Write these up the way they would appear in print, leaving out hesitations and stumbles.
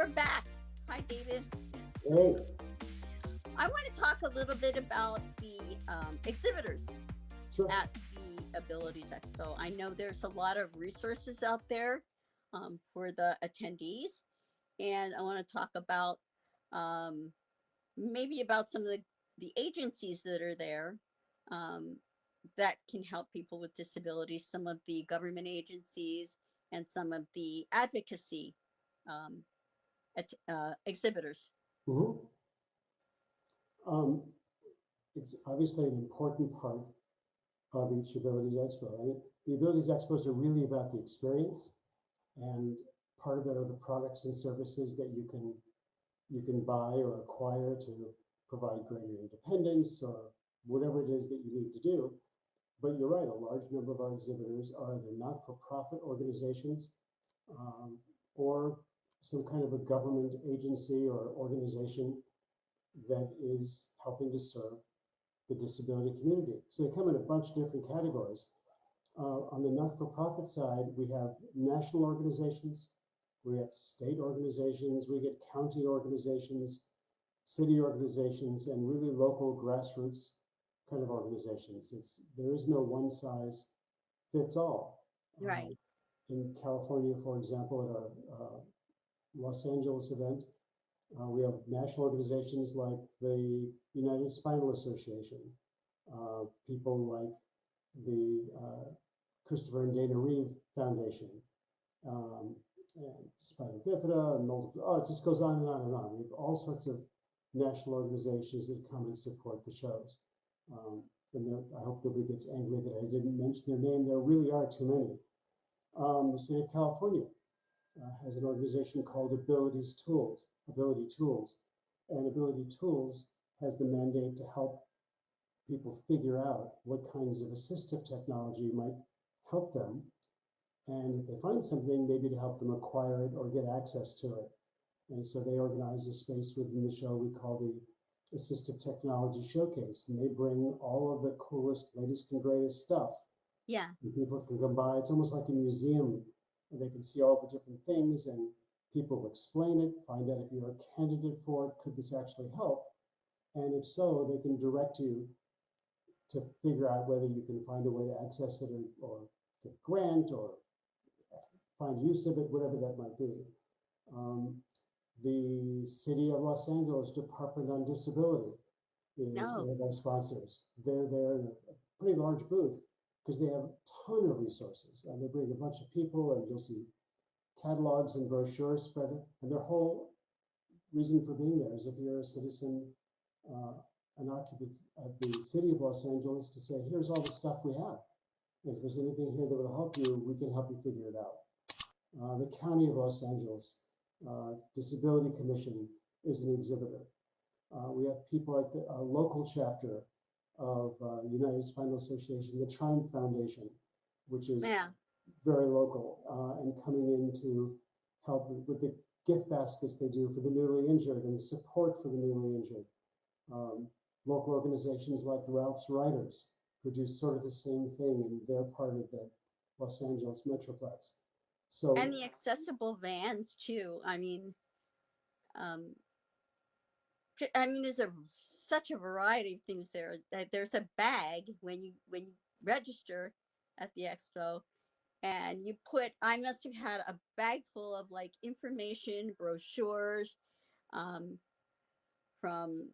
We're back. Hi, David. Hey, I want to talk a little bit about the exhibitors sure. at the Abilities Expo. I know there's a lot of resources out there for the attendees, and I want to talk about um, maybe about some of the agencies that are there um, that can help people with disabilities, some of the government agencies, and some of the advocacy um, exhibitors. hmm Um, it's obviously an important part of each Abilities Expo, right? The Abilities Expos are really about the experience, and part of it are the products and services that you can buy or acquire to provide greater independence or whatever it is that you need to do. But you're right, a large number of our exhibitors are either not-for-profit organizations um, or some kind of a government agency or organization that is helping to serve the disability community. So they come in a bunch of different categories. On the not-for-profit side, we have national organizations, we get state organizations, we get county organizations, city organizations, and really local grassroots kind of organizations. There is no one size fits all. Right. In California, for example, at our Los Angeles event, we have national organizations like the United Spinal Association, people like the Christopher and Dana Reeve Foundation, um, and Spina Bifida, and multiple, it just goes on and on and on. We have all sorts of national organizations that come and support the shows. Um, and I hope nobody gets angry that I didn't mention their name. There really are too many. The state of California has an organization called Ability Tools. And Ability Tools has the mandate to help people figure out what kinds of assistive technology might help them. And if they find something, maybe to help them acquire it or get access to it. And so they organize a space within the show we call the Assistive Technology Showcase. And they bring all of the coolest, latest, and greatest stuff. Yeah. And people can come by. It's almost like a museum. And they can see all the different things, and people will explain it, find out if you're a candidate for it. Could this actually help? And if so, they can direct you to figure out whether you can find a way to access it or get a grant or find use of it, whatever that might be. The City of Los Angeles Department on Disability is No. one of our sponsors. They're there in a pretty large booth because they have a ton of resources. And they bring a bunch of people, and you'll see catalogs and brochures spread. And their whole reason for being there is if you're a citizen, an occupant of the City of Los Angeles, to say, here's all the stuff we have. And if there's anything here that will help you, we can help you figure it out. The County of Los Angeles Disability Commission is an exhibitor. We have people like the local chapter of United Spinal Association, the Trine Foundation, which is Yeah. very local, and coming in to help with the gift baskets they do for the newly injured and support for the newly injured. Local organizations like Ralph's Riders, who do sort of the same thing, and they're part of the Los Angeles Metroplex. So, And the accessible vans too. Um, there's such a variety of things there. There's a bag when you register at the expo, and you put. I must have had a bag full of like information, brochures, um, from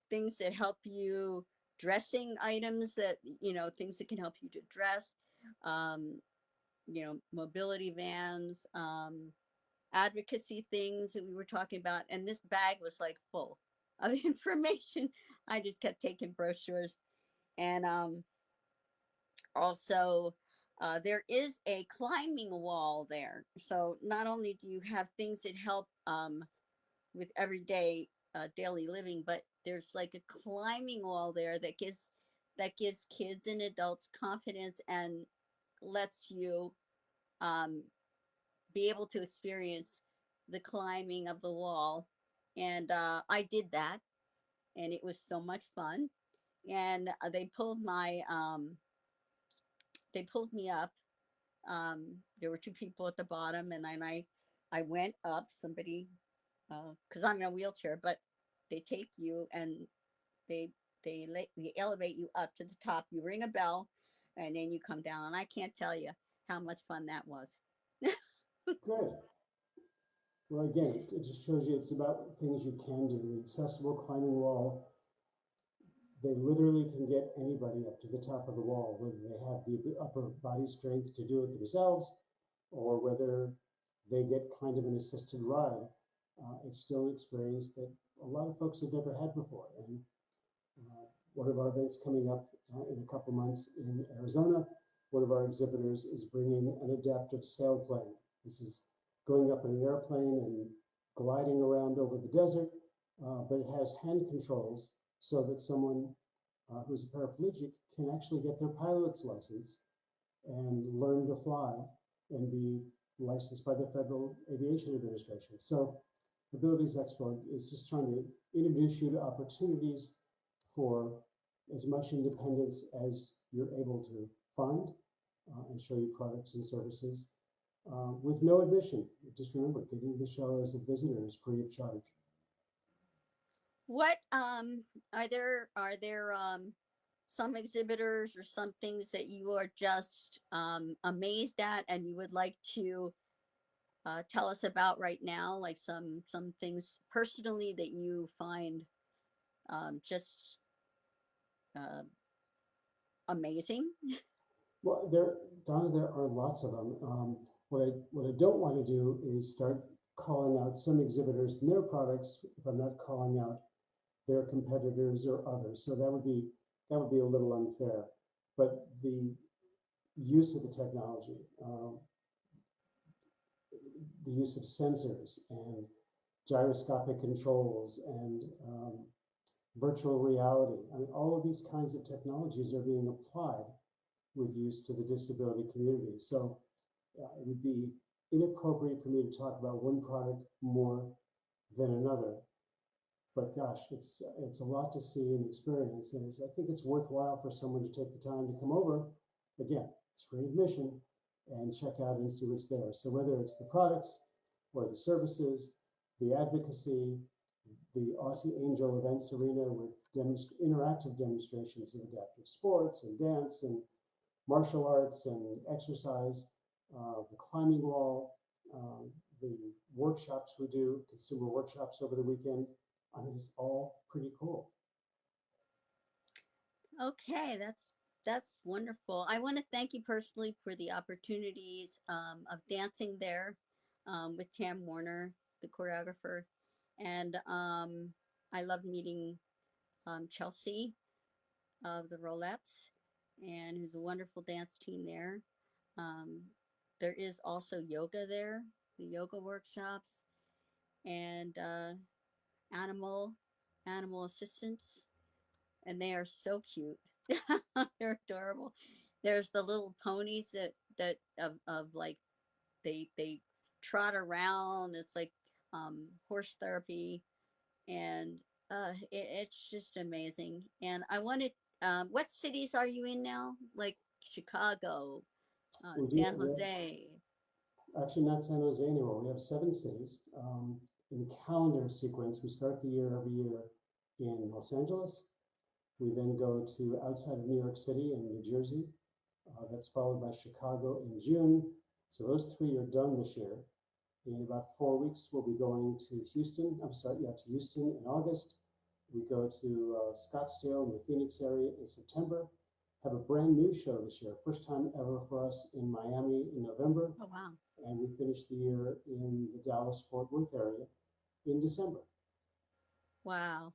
things that help you, dressing items that things that can help you to dress, um, mobility vans, advocacy things that we were talking about. And this bag was like full of information. I just kept taking brochures. And also, there is a climbing wall there. So not only do you have things that help with everyday daily living, but there's like a climbing wall there that gives kids and adults confidence and lets you um, be able to experience the climbing of the wall. And I did that, and it was so much fun. And they pulled me up. There were two people at the bottom, and then I I went up, somebody, because I'm in a wheelchair, but they take you and they they elevate you up to the top. You ring a bell, and then you come down. And I can't tell you how much fun that was. Good. Well, again, it just shows you it's about things you can do. The accessible climbing wall, they literally can get anybody up to the top of the wall, whether they have the upper body strength to do it themselves or whether they get kind of an assisted ride. It's still an experience that a lot of folks have never had before. And one of our events coming up in a couple months in Arizona, one of our exhibitors is bringing an adaptive sailplane. This is going up in an airplane and gliding around over the desert, but it has hand controls so that someone who's a paraplegic can actually get their pilot's license and learn to fly and be licensed by the Federal Aviation Administration. So Abilities Expo is just trying to introduce you to opportunities for as much independence as you're able to find and show you products and services with no admission. Just remember, getting to the show as a visitor is free of charge. What are there some exhibitors or some things that you are just amazed at and you would like to tell us about right now? Like some things personally that you find just uh, amazing. Well, Donna, there are lots of them. What I don't want to do is start calling out some exhibitors and their products if I'm not calling out their competitors or others. So that would be a little unfair. But the use of the technology, the use of sensors and gyroscopic controls and virtual reality. I mean, all of these kinds of technologies are being applied with use to the disability community. So it would be inappropriate for me to talk about one product more than another. But gosh, it's a lot to see and experience, and I think it's worthwhile for someone to take the time to come over. Again, it's free admission, and check out and see what's there. So whether it's the products or the services, the advocacy, the Aussie Angel Events Arena with interactive demonstrations of adaptive sports and dance and martial arts and exercise, the climbing wall, the workshops we do, consumer workshops over the weekend. I mean, it's all pretty cool. Okay, that's wonderful. I want to thank you personally for the opportunities of dancing there with Tam Warner, the choreographer, and I love meeting Chelsea of the Rolettes, and who's a wonderful dance team there. Um, there is also yoga there, the yoga workshops, and animal animal assistants, and they are so cute. They're adorable. There's the little ponies that of like they trot around. It's like horse therapy, and it's just amazing. And I wanted, what cities are you in now? Like Chicago, We do, San Jose. actually not San Jose anymore. We have 7 cities. In calendar sequence, we start the year every year in Los Angeles. We then go to outside of New York City and New Jersey. That's followed by Chicago in June. So those 3 are done this year. In about 4 weeks, we'll be going to Houston. To Houston in August. We go to Scottsdale in the Phoenix area in September. Have a brand new show this year, first time ever for us in Miami in November. Oh wow. And we finish the year in the Dallas-Fort Worth area in December. Wow.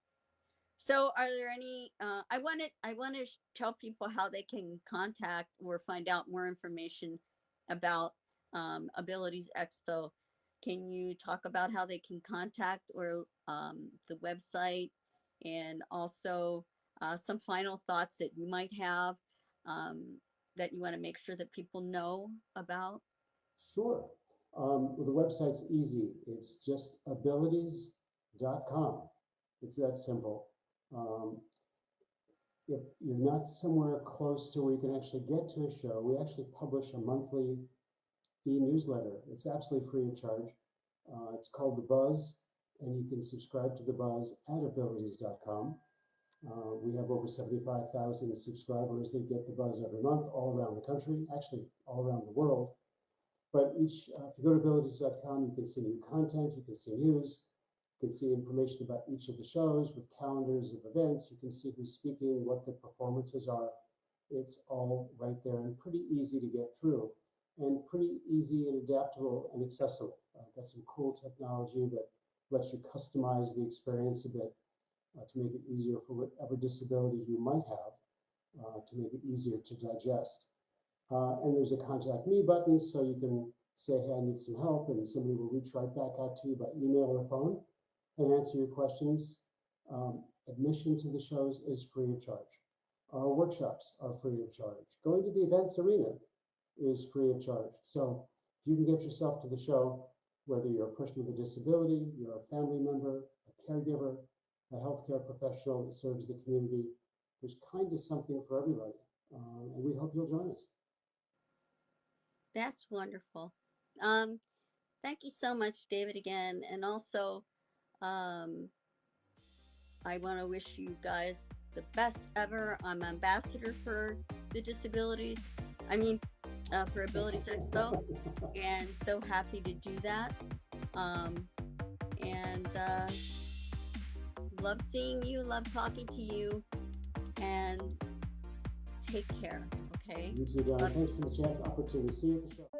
So, are there any? I want to tell people how they can contact or find out more information about Abilities Expo. Can you talk about how they can contact or the website, and also some final thoughts that you might have um, that you want to make sure that people know about? Sure. Well, the website's easy. It's just abilities.com. It's that simple. Um, if you're not somewhere close to where you can actually get to a show, we actually publish a monthly e-newsletter. It's absolutely free of charge. It's called The Buzz, and you can subscribe to The Buzz at abilities.com. We have over 75,000 subscribers that get The Buzz every month all around the country, actually all around the world. But if you go to abilities.com, you can see new content, you can see news, you can see information about each of the shows with calendars of events. You can see who's speaking, what the performances are. It's all right there and pretty easy to get through and pretty easy and adaptable and accessible. Got some cool technology that lets you customize the experience a bit to make it easier for whatever disability you might have, to make it easier to digest. And there's a contact me button, so you can say, hey, I need some help, and somebody will reach right back out to you by email or phone and answer your questions. Admission to the shows is free of charge. Our workshops are free of charge. Going to the events arena is free of charge. So if you can get yourself to the show, whether you're a person with a disability, you're a family member, a caregiver, a healthcare professional that serves the community, there's kind of something for everybody. And we hope you'll join us. That's wonderful. Thank you so much, David, again. And also, um, I want to wish you guys the best ever. I'm ambassador for the disabilities. I mean, for Abilities Expo, and so happy to do that. And love seeing you, love talking to you, and take care. Okay. You too, Don. Thanks for the chat opportunity. See you at the show.